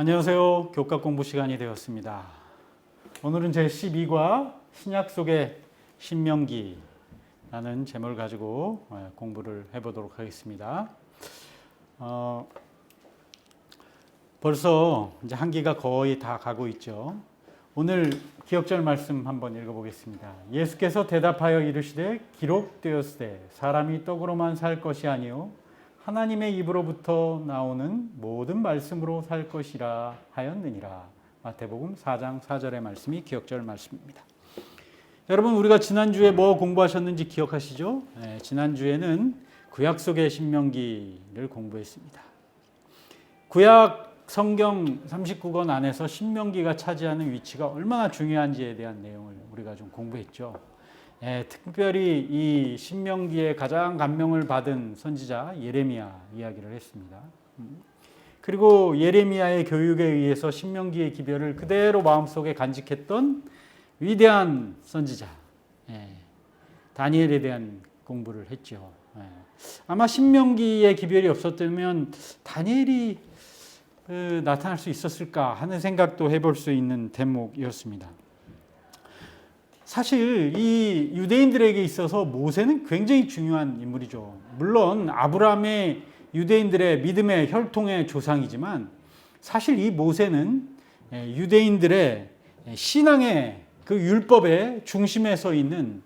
안녕하세요. 교과 공부 시간이 되었습니다. 오늘은 제12과 신약 속의 신명기라는 제목을 가지고 공부를 해보도록 하겠습니다. 벌써 이제 한 기가 거의 다 가고 있죠. 오늘 기억절 말씀 한번 읽어보겠습니다. 예수께서 대답하여 이르시되 기록되었으되 사람이 떡으로만 살 것이 아니요 하나님의 입으로부터 나오는 모든 말씀으로 살 것이라 하였느니라. 마태복음 4장 4절의 말씀이 기억절 말씀입니다. 여러분, 우리가 지난주에 뭐 공부하셨는지 기억하시죠? 지난주에는 구약 속의 신명기를 공부했습니다. 구약 성경 39권 안에서 신명기가 차지하는 위치가 얼마나 중요한지에 대한 내용을 우리가 좀 공부했죠. 특별히 이 신명기에 가장 감명을 받은 선지자 예레미야 이야기를 했습니다. 그리고 예레미야의 교육에 의해서 신명기의 기별을 그대로 마음속에 간직했던 위대한 선지자 다니엘에 대한 공부를 했죠. 아마 신명기의 기별이 없었다면 다니엘이 나타날 수 있었을까 하는 생각도 해볼 수 있는 대목이었습니다. 사실 이 유대인들에게 있어서 모세는 굉장히 중요한 인물이죠. 물론 아브라함의 유대인들의 믿음의 혈통의 조상이지만 사실 이 모세는 유대인들의 신앙의 그 율법의 중심에 서 있는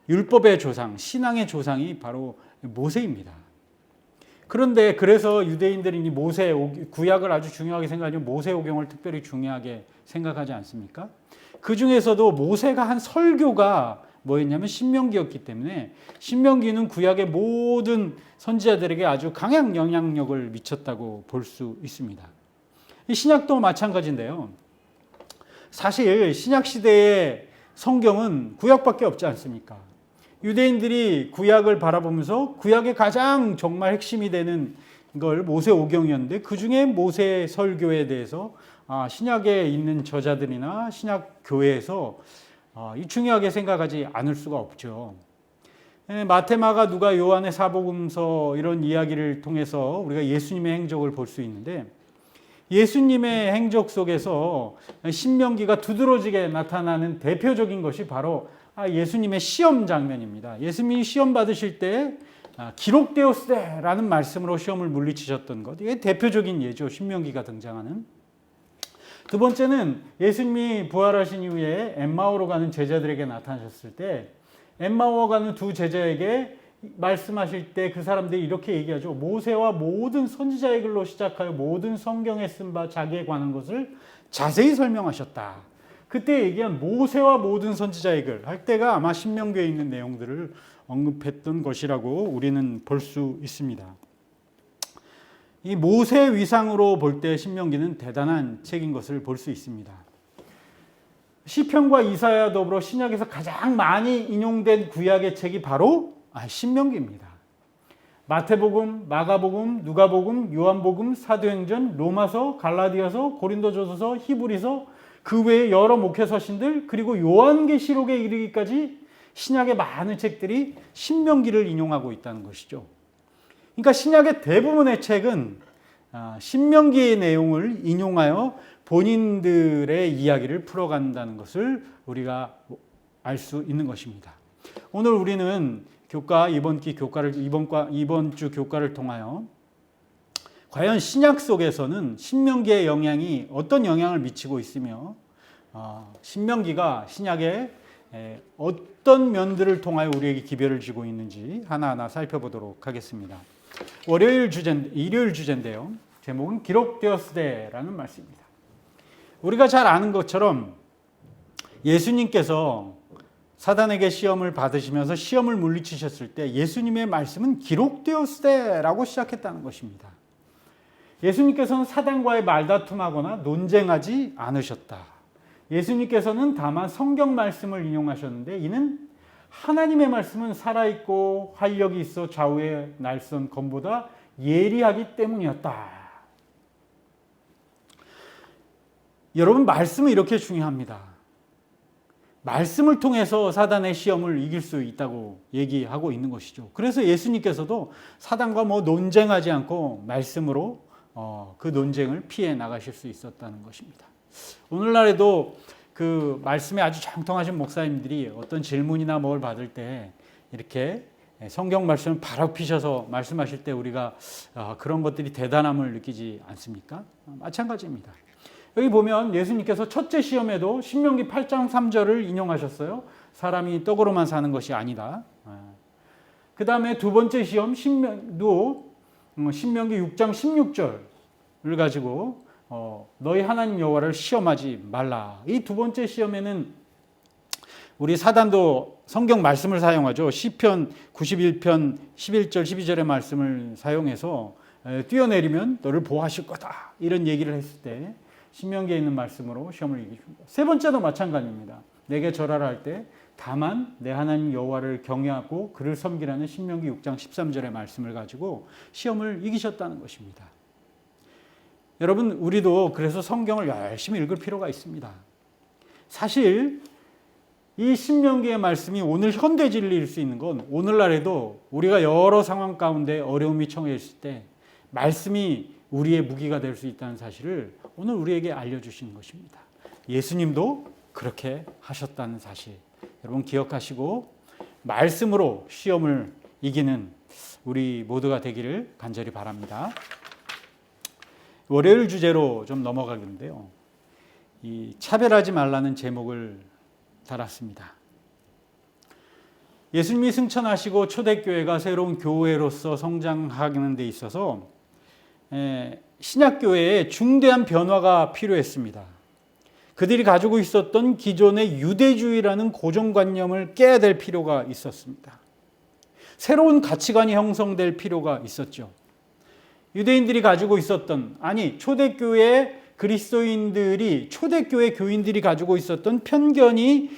율법의 조상, 신앙의 조상이 바로 모세입니다. 그런데 그래서 유대인들이 이 모세 구약을 아주 중요하게 생각하지만 모세오경을 특별히 중요하게 생각하지 않습니까? 그 중에서도 모세가 한 설교가 뭐였냐면 신명기였기 때문에 신명기는 구약의 모든 선지자들에게 아주 강한 영향력을 미쳤다고 볼 수 있습니다. 신약도 마찬가지인데요. 사실 신약 시대의 성경은 구약밖에 없지 않습니까? 유대인들이 구약을 바라보면서 구약의 가장 정말 핵심이 되는 걸 모세오경이었는데 그 중에 모세 설교에 대해서 신약에 있는 저자들이나 신약 교회에서 중요하게 생각하지 않을 수가 없죠. 마태, 마가, 누가, 요한의 사복음서 이런 이야기를 통해서 우리가 예수님의 행적을 볼 수 있는데 예수님의 행적 속에서 신명기가 두드러지게 나타나는 대표적인 것이 바로 예수님의 시험 장면입니다. 예수님이 시험 받으실 때 기록되었으되라는 말씀으로 시험을 물리치셨던 것, 이게 대표적인 예죠. 신명기가 등장하는. 두 번째는 예수님이 부활하신 이후에 엠마오로 가는 제자들에게 나타나셨을 때 엠마오로 가는 두 제자에게 말씀하실 때 그 사람들이 이렇게 얘기하죠. 모세와 모든 선지자의 글로 시작하여 모든 성경에 쓴 바 자기에 관한 것을 자세히 설명하셨다. 그때 얘기한 모세와 모든 선지자의 글 할 때가 아마 신명기에 있는 내용들을 언급했던 것이라고 우리는 볼 수 있습니다. 이 모세 위상으로 볼 때 신명기는 대단한 책인 것을 볼 수 있습니다. 시편과 이사야 더불어 신약에서 가장 많이 인용된 구약의 책이 바로 신명기입니다. 마태복음, 마가복음, 누가복음, 요한복음, 사도행전, 로마서, 갈라디아서, 고린도전서, 히브리서, 그 외에 여러 목회서신들, 그리고 요한계시록에 이르기까지 신약의 많은 책들이 신명기를 인용하고 있다는 것이죠. 그러니까 신약의 대부분의 책은 신명기의 내용을 인용하여 본인들의 이야기를 풀어간다는 것을 우리가 알 수 있는 것입니다. 오늘 우리는 이번 주 교과를 통하여 과연 신약 속에서는 신명기의 영향이 어떤 영향을 미치고 있으며 신명기가 신약의 어떤 면들을 통하여 우리에게 기별을 지고 있는지 하나하나 살펴보도록 하겠습니다. 일요일 주제인데요. 제목은 기록되었으되라는 말씀입니다. 우리가 잘 아는 것처럼 예수님께서 사단에게 시험을 받으시면서 시험을 물리치셨을 때 예수님의 말씀은 기록되었으되라고 시작했다는 것입니다. 예수님께서는 사단과의 말다툼하거나 논쟁하지 않으셨다. 예수님께서는 다만 성경 말씀을 인용하셨는데 이는 하나님의 말씀은 살아있고 활력이 있어 좌우의 날선 검보다 예리하기 때문이었다. 여러분, 말씀은 이렇게 중요합니다. 말씀을 통해서 사단의 시험을 이길 수 있다고 얘기하고 있는 것이죠. 그래서 예수님께서도 사단과 논쟁하지 않고 말씀으로 그 논쟁을 피해 나가실 수 있었다는 것입니다. 오늘날에도 그 말씀에 아주 정통하신 목사님들이 어떤 질문이나 뭘 받을 때 이렇게 성경 말씀을 바로 피셔서 말씀하실 때 우리가 그런 것들이 대단함을 느끼지 않습니까? 마찬가지입니다. 여기 보면 예수님께서 첫째 시험에도 신명기 8장 3절을 인용하셨어요. 사람이 떡으로만 사는 것이 아니다. 그 다음에 두 번째 시험 신명기 6장 16절을 가지고 너희 하나님 여호와를 시험하지 말라. 이 두 번째 시험에는 우리 사단도 성경 말씀을 사용하죠. 시편 91편 11절 12절의 말씀을 사용해서 뛰어내리면 너를 보호하실 거다. 이런 얘기를 했을 때 신명기에 있는 말씀으로 시험을 이기십니다. 세 번째도 마찬가지입니다. 내게 절하라 할 때 다만 내 하나님 여호와를 경외하고 그를 섬기라는 신명기 6장 13절의 말씀을 가지고 시험을 이기셨다는 것입니다. 여러분, 우리도 그래서 성경을 열심히 읽을 필요가 있습니다. 사실 이 신명기의 말씀이 오늘 현대 진리일 수 있는 건 오늘날에도 우리가 여러 상황 가운데 어려움이 처해있을 때 말씀이 우리의 무기가 될 수 있다는 사실을 오늘 우리에게 알려주신 것입니다. 예수님도 그렇게 하셨다는 사실 여러분 기억하시고 말씀으로 시험을 이기는 우리 모두가 되기를 간절히 바랍니다. 월요일 주제로 좀 넘어가겠는데요. 이 차별하지 말라는 제목을 달았습니다. 예수님이 승천하시고 초대교회가 새로운 교회로서 성장하는 데 있어서 신약교회에 중대한 변화가 필요했습니다. 그들이 가지고 있었던 기존의 유대주의라는 고정관념을 깨야 될 필요가 있었습니다. 새로운 가치관이 형성될 필요가 있었죠. 유대인들이 가지고 있었던, 초대교회 그리스도인들이, 초대교회 교인들이 가지고 있었던 편견이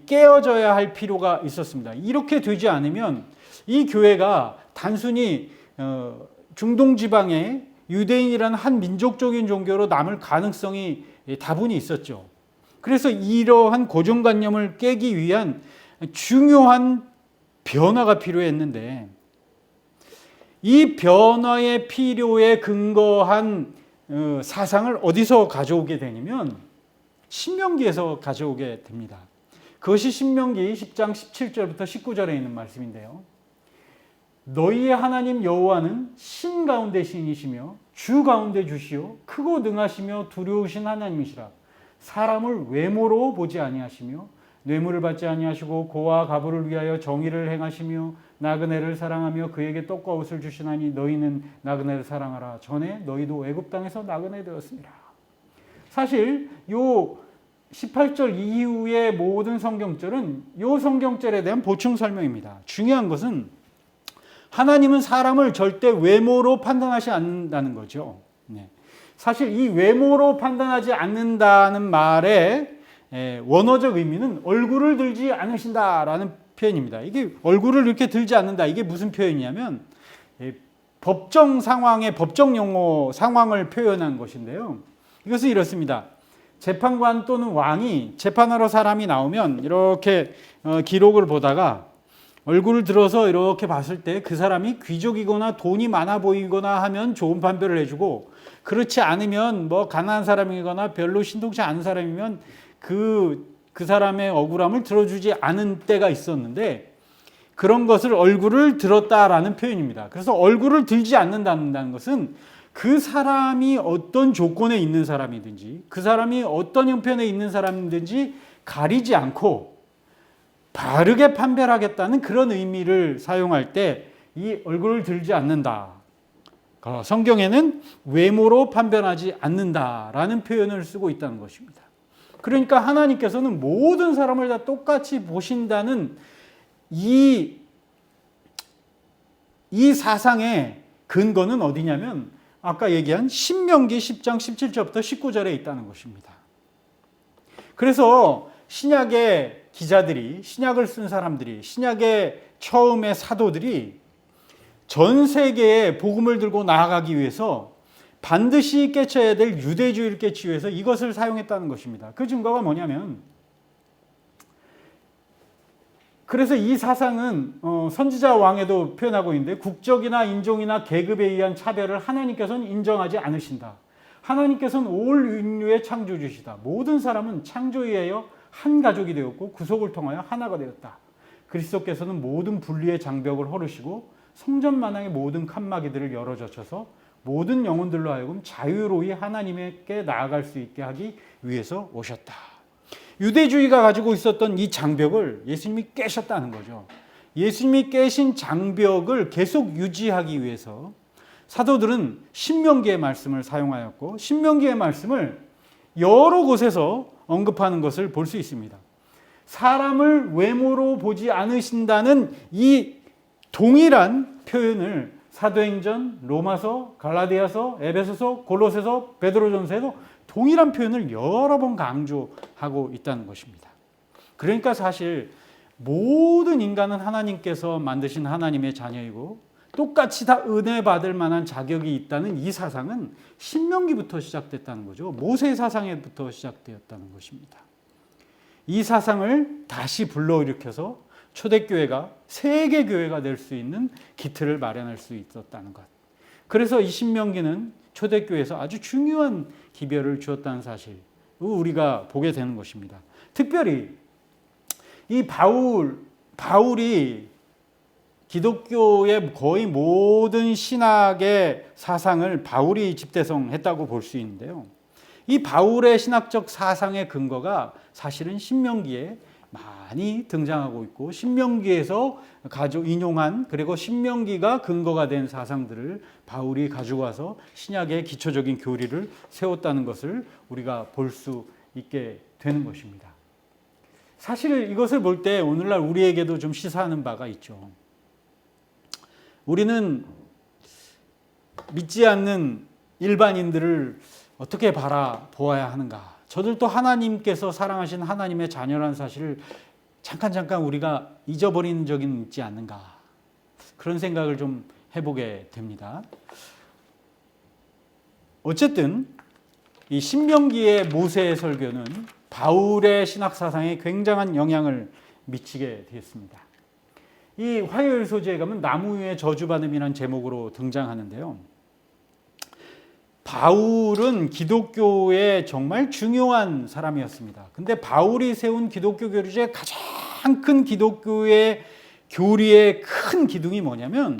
깨어져야 할 필요가 있었습니다. 이렇게 되지 않으면 이 교회가 단순히 중동 지방의 유대인이라는 한 민족적인 종교로 남을 가능성이 다분히 있었죠. 그래서 이러한 고정관념을 깨기 위한 중요한 변화가 필요했는데 이 변화의 필요에 근거한 사상을 어디서 가져오게 되냐면 신명기에서 가져오게 됩니다. 그것이 신명기 10장 17절부터 19절에 있는 말씀인데요. 너희의 하나님 여호와는 신 가운데 신이시며 주 가운데 주시요 크고 능하시며 두려우신 하나님이시라. 사람을 외모로 보지 아니하시며 뇌물을 받지 아니하시고 고와 가부를 위하여 정의를 행하시며 나그네를 사랑하며 그에게 떡과 옷을 주시나니 너희는 나그네를 사랑하라. 전에 너희도 애굽 땅에서 나그네 되었습니다. 사실 요 18절 이후의 모든 성경절은 요 성경절에 대한 보충 설명입니다. 중요한 것은 하나님은 사람을 절대 외모로 판단하지 않는다는 거죠. 사실 이 외모로 판단하지 않는다는 말의 원어적 의미는 얼굴을 들지 않으신다라는 표현입니다. 이게 얼굴을 이렇게 들지 않는다. 이게 무슨 표현이냐면 법정 상황의 법정 용어 상황을 표현한 것인데요. 이것은 이렇습니다. 재판관 또는 왕이 재판하러 사람이 나오면 이렇게 기록을 보다가 얼굴을 들어서 이렇게 봤을 때 그 사람이 귀족이거나 돈이 많아 보이거나 하면 좋은 판별을 해주고 그렇지 않으면 뭐 가난한 사람이거나 별로 신통치 않은 사람이면 그 사람의 억울함을 들어주지 않은 때가 있었는데 그런 것을 얼굴을 들었다라는 표현입니다. 그래서 얼굴을 들지 않는다는 것은 그 사람이 어떤 조건에 있는 사람이든지 그 사람이 어떤 형편에 있는 사람이든지 가리지 않고 바르게 판별하겠다는 그런 의미를 사용할 때 이 얼굴을 들지 않는다. 성경에는 외모로 판별하지 않는다라는 표현을 쓰고 있다는 것입니다. 그러니까 하나님께서는 모든 사람을 다 똑같이 보신다는 이 사상의 근거는 어디냐면 아까 얘기한 신명기 10장 17절부터 19절에 있다는 것입니다. 그래서 신약의 기자들이, 신약을 쓴 사람들이, 신약의 처음의 사도들이 전 세계에 복음을 들고 나아가기 위해서 반드시 깨쳐야 될 유대주의를 깨치기 위해서 이것을 사용했다는 것입니다. 그 증거가 뭐냐면 그래서 이 사상은 선지자 왕에도 표현하고 있는데 국적이나 인종이나 계급에 의한 차별을 하나님께서는 인정하지 않으신다. 하나님께서는 올 인류의 창조주시다. 모든 사람은 창조에 의하여 한 가족이 되었고 구속을 통하여 하나가 되었다. 그리스도께서는 모든 분리의 장벽을 헐으시고 성전 만왕의 모든 칸막이들을 열어젖혀서 모든 영혼들로 하여금 자유로이 하나님께 나아갈 수 있게 하기 위해서 오셨다. 유대주의가 가지고 있었던 이 장벽을 예수님이 깨셨다는 거죠. 예수님이 깨신 장벽을 계속 유지하기 위해서 사도들은 신명기의 말씀을 사용하였고 신명기의 말씀을 여러 곳에서 언급하는 것을 볼 수 있습니다. 사람을 외모로 보지 않으신다는 이 동일한 표현을 사도행전, 로마서, 갈라디아서, 에베소서, 골로새서, 베드로전서에도 동일한 표현을 여러 번 강조하고 있다는 것입니다. 그러니까 사실 모든 인간은 하나님께서 만드신 하나님의 자녀이고 똑같이 다 은혜 받을 만한 자격이 있다는 이 사상은 신명기부터 시작됐다는 거죠. 모세 사상에부터 시작되었다는 것입니다. 이 사상을 다시 불러일으켜서 초대교회가 세계교회가 될 수 있는 기틀을 마련할 수 있었다는 것. 그래서 이 신명기는 초대교회에서 아주 중요한 기별을 주었다는 사실 우리가 보게 되는 것입니다. 특별히 이 바울이 기독교의 거의 모든 신학의 사상을 바울이 집대성했다고 볼 수 있는데요. 이 바울의 신학적 사상의 근거가 사실은 신명기에 많이 등장하고 있고 신명기에서 인용한 그리고 신명기가 근거가 된 사상들을 바울이 가지고 와서 신약의 기초적인 교리를 세웠다는 것을 우리가 볼 수 있게 되는 것입니다. 사실 이것을 볼 때 오늘날 우리에게도 좀 시사하는 바가 있죠. 우리는 믿지 않는 일반인들을 어떻게 바라보아야 하는가? 저들도 하나님께서 사랑하신 하나님의 자녀라는 사실을 잠깐 우리가 잊어버린 적이 있지 않는가? 그런 생각을 좀 해보게 됩니다. 어쨌든 이 신명기의 모세의 설교는 바울의 신학 사상에 굉장한 영향을 미치게 되었습니다. 이 화요일 소재에 가면 나무 위에 저주받음이라는 제목으로 등장하는데요. 바울은 기독교의 정말 중요한 사람이었습니다. 근데 바울이 세운 기독교 교리 중에 가장 큰 기독교의 교리의 큰 기둥이 뭐냐면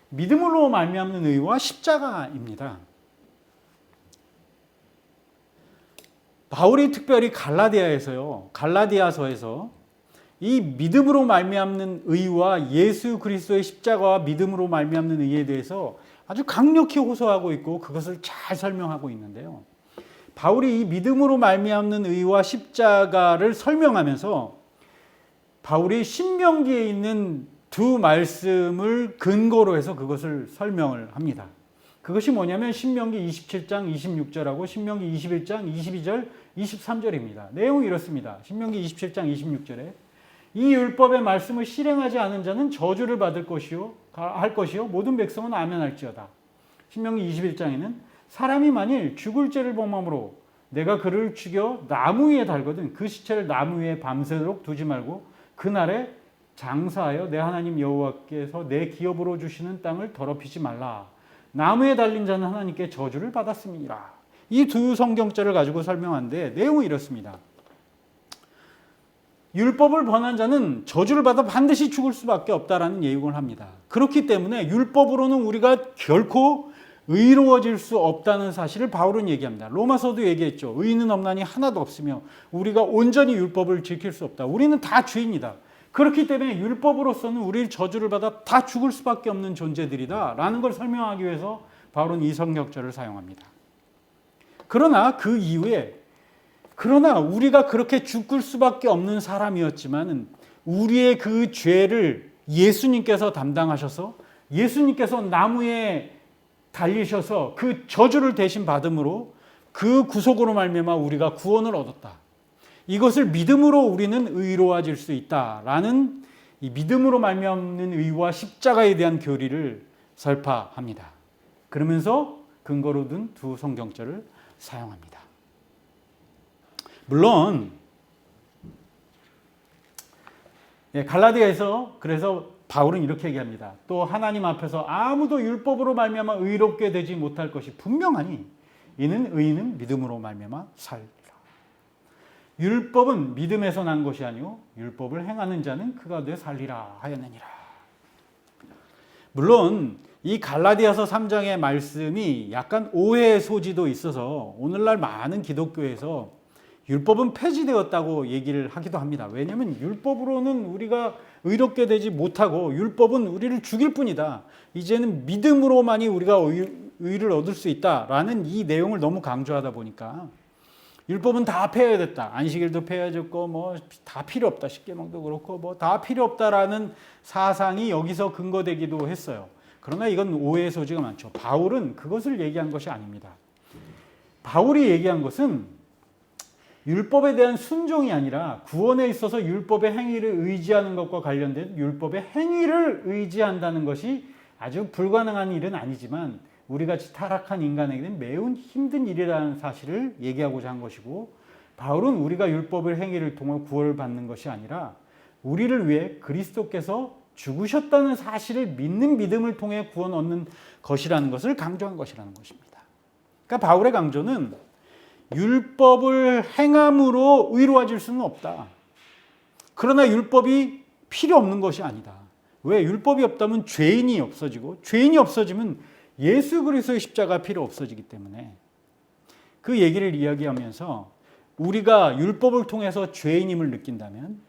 믿음으로 말미암는 의와 십자가입니다. 바울이 특별히 갈라디아서에서 이 믿음으로 말미암는 의와 예수 그리스도의 십자가와 믿음으로 말미암는 의에 대해서 아주 강력히 호소하고 있고 그것을 잘 설명하고 있는데요. 바울이 이 믿음으로 말미암는 의와 십자가를 설명하면서 바울이 신명기에 있는 두 말씀을 근거로 해서 그것을 설명을 합니다. 그것이 뭐냐면 신명기 27장 26절하고 신명기 21장 22절 23절입니다. 내용이 이렇습니다. 신명기 27장 26절에 이 율법의 말씀을 실행하지 않은 자는 저주를 받을 할 것이요 모든 백성은 아멘할지어다. 신명기 21장에는 사람이 만일 죽을 죄를 범함으로 내가 그를 죽여 나무 위에 달거든 그 시체를 나무 위에 밤새도록 두지 말고 그날에 장사하여 내 하나님 여호와께서 내 기업으로 주시는 땅을 더럽히지 말라. 나무에 달린 자는 하나님께 저주를 받았음이라. 이 두 성경절을 가지고 설명하는데 내용이 이렇습니다. 율법을 범한 자는 저주를 받아 반드시 죽을 수밖에 없다라는 예언을 합니다. 그렇기 때문에 율법으로는 우리가 결코 의로워질 수 없다는 사실을 바울은 얘기합니다. 로마서도 얘기했죠. 의인은 없나니 하나도 없으며 우리가 온전히 율법을 지킬 수 없다. 우리는 다 죄인이다. 그렇기 때문에 율법으로서는 우리를 저주를 받아 다 죽을 수밖에 없는 존재들이다 라는 걸 설명하기 위해서 바울은 이 성경절을 사용합니다. 그러나 그 이후에 우리가 그렇게 죽을 수밖에 없는 사람이었지만 우리의 그 죄를 예수님께서 담당하셔서 예수님께서 나무에 달리셔서 그 저주를 대신 받음으로 그 구속으로 말미암아 우리가 구원을 얻었다. 이것을 믿음으로 우리는 의로워질 수 있다라는 이 믿음으로 말미암는 의와 십자가에 대한 교리를 설파합니다. 그러면서 근거로 든 두 성경절을 사용합니다. 물론 갈라디아에서 그래서 바울은 이렇게 얘기합니다. 또 하나님 앞에서 아무도 율법으로 말미암아 의롭게 되지 못할 것이 분명하니 이는 의인은 믿음으로 말미암아 살리라. 율법은 믿음에서 난 것이 아니요 율법을 행하는 자는 그가 되 살리라 하였느니라. 물론 이 갈라디아서 3장의 말씀이 약간 오해의 소지도 있어서 오늘날 많은 기독교에서 율법은 폐지되었다고 얘기를 하기도 합니다. 왜냐하면 율법으로는 우리가 의롭게 되지 못하고 율법은 우리를 죽일 뿐이다. 이제는 믿음으로만이 우리가 의를 얻을 수 있다라는 이 내용을 너무 강조하다 보니까 율법은 다 폐해됐다. 안식일도 폐해졌고 뭐 다 필요 없다. 십계명도 그렇고 뭐 다 필요 없다라는 사상이 여기서 근거되기도 했어요. 그러나 이건 오해의 소지가 많죠. 바울은 그것을 얘기한 것이 아닙니다. 바울이 얘기한 것은 율법에 대한 순종이 아니라 구원에 있어서 율법의 행위를 의지하는 것과 관련된 율법의 행위를 의지한다는 것이 아주 불가능한 일은 아니지만 우리같이 타락한 인간에게는 매우 힘든 일이라는 사실을 얘기하고자 한 것이고, 바울은 우리가 율법의 행위를 통해 구원을 받는 것이 아니라 우리를 위해 그리스도께서 죽으셨다는 사실을 믿는 믿음을 통해 구원 얻는 것이라는 것을 강조한 것이라는 것입니다. 그러니까 바울의 강조는 율법을 행함으로 의로워질 수는 없다. 그러나 율법이 필요 없는 것이 아니다. 왜? 율법이 없다면 죄인이 없어지고 죄인이 없어지면 예수 그리스도의 십자가 필요 없어지기 때문에 그 얘기를 이야기하면서 우리가 율법을 통해서 죄인임을 느낀다면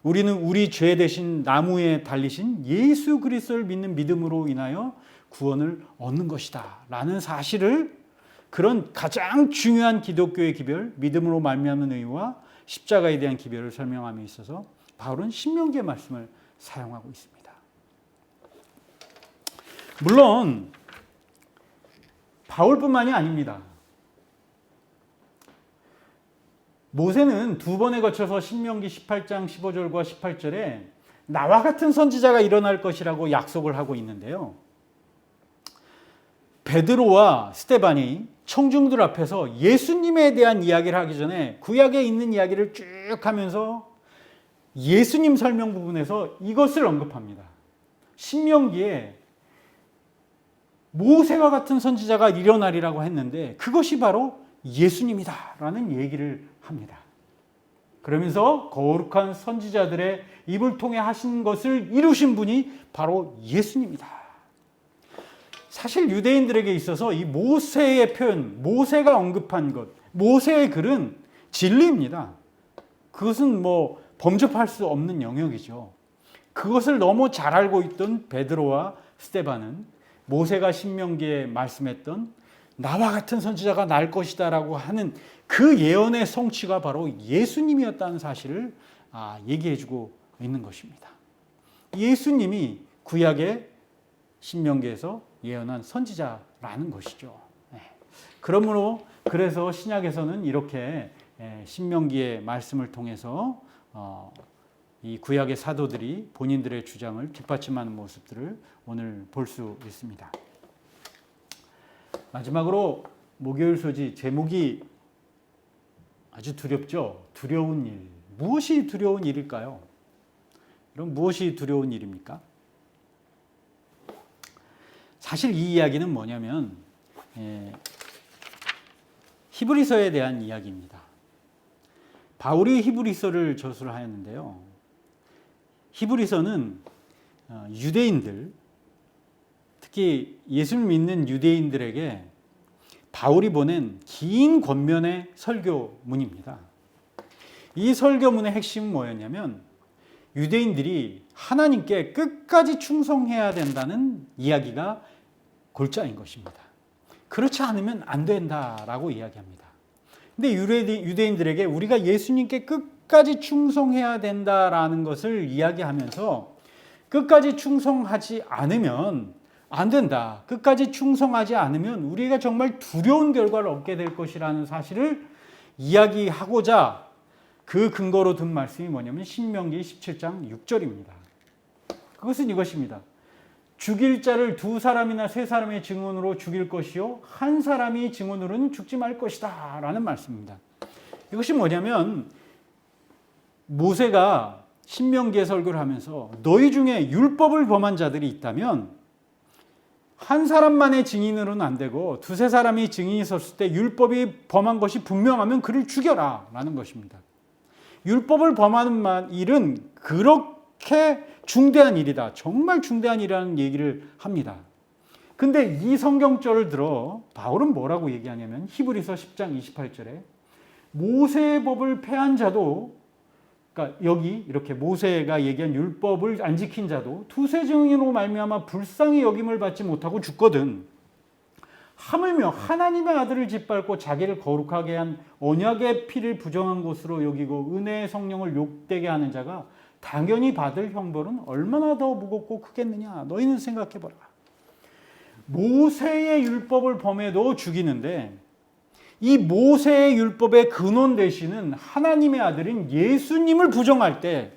우리는 우리 죄 대신 나무에 달리신 예수 그리스도를 믿는 믿음으로 인하여 구원을 얻는 것이다 라는 사실을, 그런 가장 중요한 기독교의 기별, 믿음으로 말미암는 의와 십자가에 대한 기별을 설명함에 있어서 바울은 신명기의 말씀을 사용하고 있습니다. 물론 바울뿐만이 아닙니다. 모세는 두 번에 거쳐서 신명기 18장 15절과 18절에 나와 같은 선지자가 일어날 것이라고 약속을 하고 있는데요. 베드로와 스데반이 청중들 앞에서 예수님에 대한 이야기를 하기 전에 구약에 있는 이야기를 쭉 하면서 예수님 설명 부분에서 이것을 언급합니다. 신명기에 모세와 같은 선지자가 일어나리라고 했는데 그것이 바로 예수님이다라는 얘기를 합니다. 그러면서 거룩한 선지자들의 입을 통해 하신 것을 이루신 분이 바로 예수님이다. 사실 유대인들에게 있어서 이 모세의 표현, 모세가 언급한 것, 모세의 글은 진리입니다. 그것은 뭐 범접할 수 없는 영역이죠. 그것을 너무 잘 알고 있던 베드로와 스데반은 모세가 신명기에 말씀했던 나와 같은 선지자가 날 것이다 라고 하는 그 예언의 성취가 바로 예수님이었다는 사실을 얘기해주고 있는 것입니다. 예수님이 구약의 신명기에서 예언한 선지자라는 것이죠. 그러므로 그래서 신약에서는 이렇게 신명기의 말씀을 통해서 이 구약의 사도들이 본인들의 주장을 뒷받침하는 모습들을 오늘 볼 수 있습니다. 마지막으로 목요일 소지 제목이 아주 두렵죠. 두려운 일. 무엇이 두려운 일일까요? 그럼 무엇이 두려운 일입니까? 사실 이 이야기는 뭐냐면 히브리서에 대한 이야기입니다. 바울이 히브리서를 저술을 하였는데요. 히브리서는 유대인들, 특히 예수를 믿는 유대인들에게 바울이 보낸 긴 권면의 설교문입니다. 이 설교문의 핵심은 뭐였냐면 유대인들이 하나님께 끝까지 충성해야 된다는 이야기가 골자인 것입니다. 그렇지 않으면 안 된다라고 이야기합니다. 근데 유대인들에게 우리가 예수님께 끝까지 충성해야 된다라는 것을 이야기하면서 끝까지 충성하지 않으면 안 된다. 끝까지 충성하지 않으면 우리가 정말 두려운 결과를 얻게 될 것이라는 사실을 이야기하고자 그 근거로 든 말씀이 뭐냐면 신명기 17장 6절입니다. 그것은 이것입니다. 죽일 자를 두 사람이나 세 사람의 증언으로 죽일 것이요 한 사람이 증언으로는 죽지 말 것이다 라는 말씀입니다. 이것이 뭐냐면 모세가 신명기의 설교를 하면서 너희 중에 율법을 범한 자들이 있다면 한 사람만의 증인으로는 안 되고 두세 사람이 증인이 섰을 때 율법이 범한 것이 분명하면 그를 죽여라 라는 것입니다. 율법을 범하는 일은 그렇게 중대한 일이다. 정말 중대한 일이라는 얘기를 합니다. 근데 이 성경절을 들어 바울은 뭐라고 얘기하냐면 히브리서 10장 28절에 모세의 법을 폐한 자도, 그러니까 여기 이렇게 모세가 얘기한 율법을 안 지킨 자도 두세 증인으로 말미암아 불쌍히 여김을 받지 못하고 죽거든. 하물며 하나님의 아들을 짓밟고 자기를 거룩하게 한 언약의 피를 부정한 것으로 여기고 은혜의 성령을 욕되게 하는 자가 당연히 받을 형벌은 얼마나 더 무겁고 크겠느냐. 너희는 생각해봐라. 모세의 율법을 범해도 죽이는데 이 모세의 율법의 근원 되시는 하나님의 아들인 예수님을 부정할 때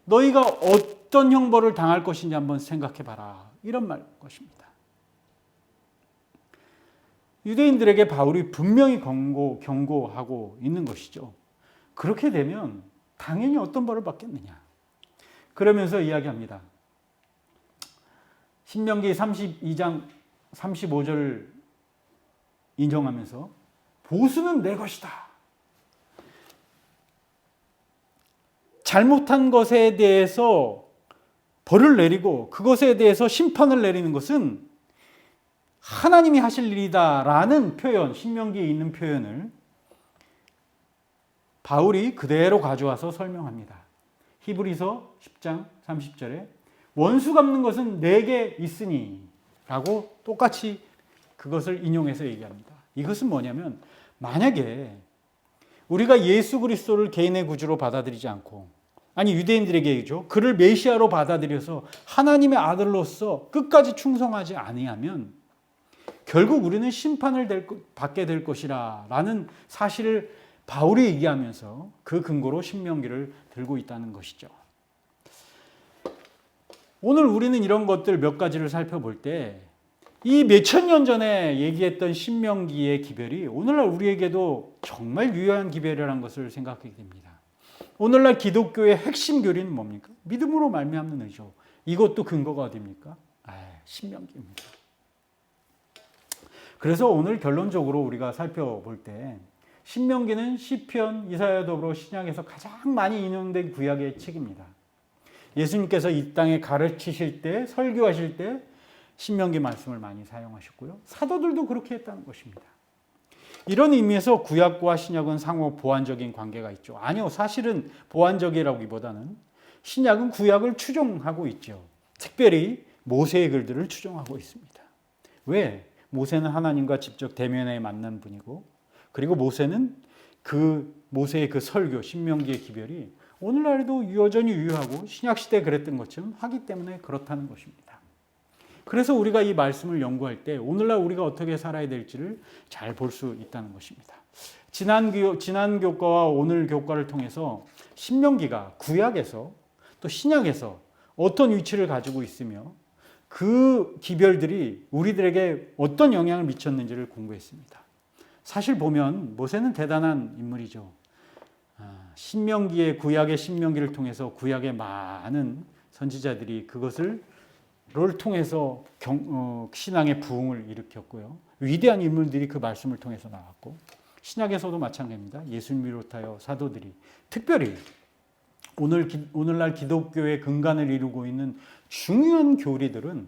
너희가 어떤 형벌을 당할 것인지 한번 생각해봐라. 이런 말 것입니다. 유대인들에게 바울이 분명히 경고하고 있는 것이죠. 그렇게 되면 당연히 어떤 벌을 받겠느냐. 그러면서 이야기합니다. 신명기 32장 35절 인정하면서 보수는 내 것이다. 잘못한 것에 대해서 벌을 내리고 그것에 대해서 심판을 내리는 것은 하나님이 하실 일이다라는 표현, 신명기에 있는 표현을 바울이 그대로 가져와서 설명합니다. 히브리서 10장 30절에 원수 갚는 것은 내게 있으니 라고 똑같이 그것을 인용해서 얘기합니다. 이것은 뭐냐면 만약에 우리가 예수 그리스도를 개인의 구주로 받아들이지 않고, 아니 유대인들에게 얘기죠. 그를 메시아로 받아들여서 하나님의 아들로서 끝까지 충성하지 아니하면 결국 우리는 심판을 받게 될 것이라 라는 사실을 바울이 얘기하면서 그 근거로 신명기를 들고 있다는 것이죠. 오늘 우리는 이런 것들 몇 가지를 살펴볼 때 이 몇천 년 전에 얘기했던 신명기의 기별이 오늘날 우리에게도 정말 유효한 기별이라는 것을 생각하게 됩니다. 오늘날 기독교의 핵심 교리는 뭡니까? 믿음으로 말미암는 의죠. 이것도 근거가 어디입니까? 신명기입니다. 그래서 오늘 결론적으로 우리가 살펴볼 때 신명기는 시편, 이사야 더불어 신약에서 가장 많이 인용된 구약의 책입니다. 예수님께서 이 땅에 가르치실 때, 설교하실 때 신명기 말씀을 많이 사용하셨고요. 사도들도 그렇게 했다는 것입니다. 이런 의미에서 구약과 신약은 상호 보완적인 관계가 있죠. 아니요, 사실은 보완적이라기보다는 신약은 구약을 추종하고 있죠. 특별히 모세의 글들을 추종하고 있습니다. 왜? 모세는 하나님과 직접 대면에 만난 분이고, 그리고 모세는 모세의 그 설교, 신명기의 기별이 오늘날에도 여전히 유효하고 신약시대에 그랬던 것처럼 하기 때문에 그렇다는 것입니다. 그래서 우리가 이 말씀을 연구할 때 오늘날 우리가 어떻게 살아야 될지를 잘 볼 수 있다는 것입니다. 지난 교과와 오늘 교과를 통해서 신명기가 구약에서 또 신약에서 어떤 위치를 가지고 있으며 그 기별들이 우리들에게 어떤 영향을 미쳤는지를 공부했습니다. 사실 보면 모세는 대단한 인물이죠. 구약의 신명기를 통해서 구약의 많은 선지자들이 그것을 통해서 신앙의 부흥을 일으켰고요. 위대한 인물들이 그 말씀을 통해서 나왔고, 신약에서도 마찬가지입니다. 예수님 비롯하여 사도들이, 특별히 오늘날 기독교의 근간을 이루고 있는 중요한 교리들은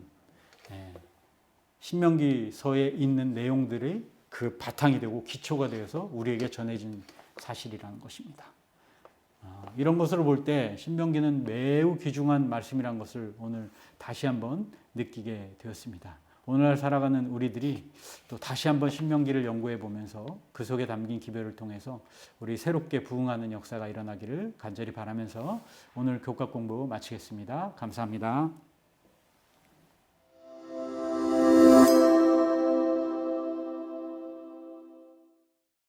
신명기서에 있는 내용들이 그 바탕이 되고 기초가 되어서 우리에게 전해진 사실이라는 것입니다. 이런 것을 볼 때 신명기는 매우 귀중한 말씀이라는 것을 오늘 다시 한번 느끼게 되었습니다. 오늘날 살아가는 우리들이 또 다시 한번 신명기를 연구해 보면서 그 속에 담긴 기별을 통해서 우리 새롭게 부흥하는 역사가 일어나기를 간절히 바라면서 오늘 교과 공부 마치겠습니다. 감사합니다.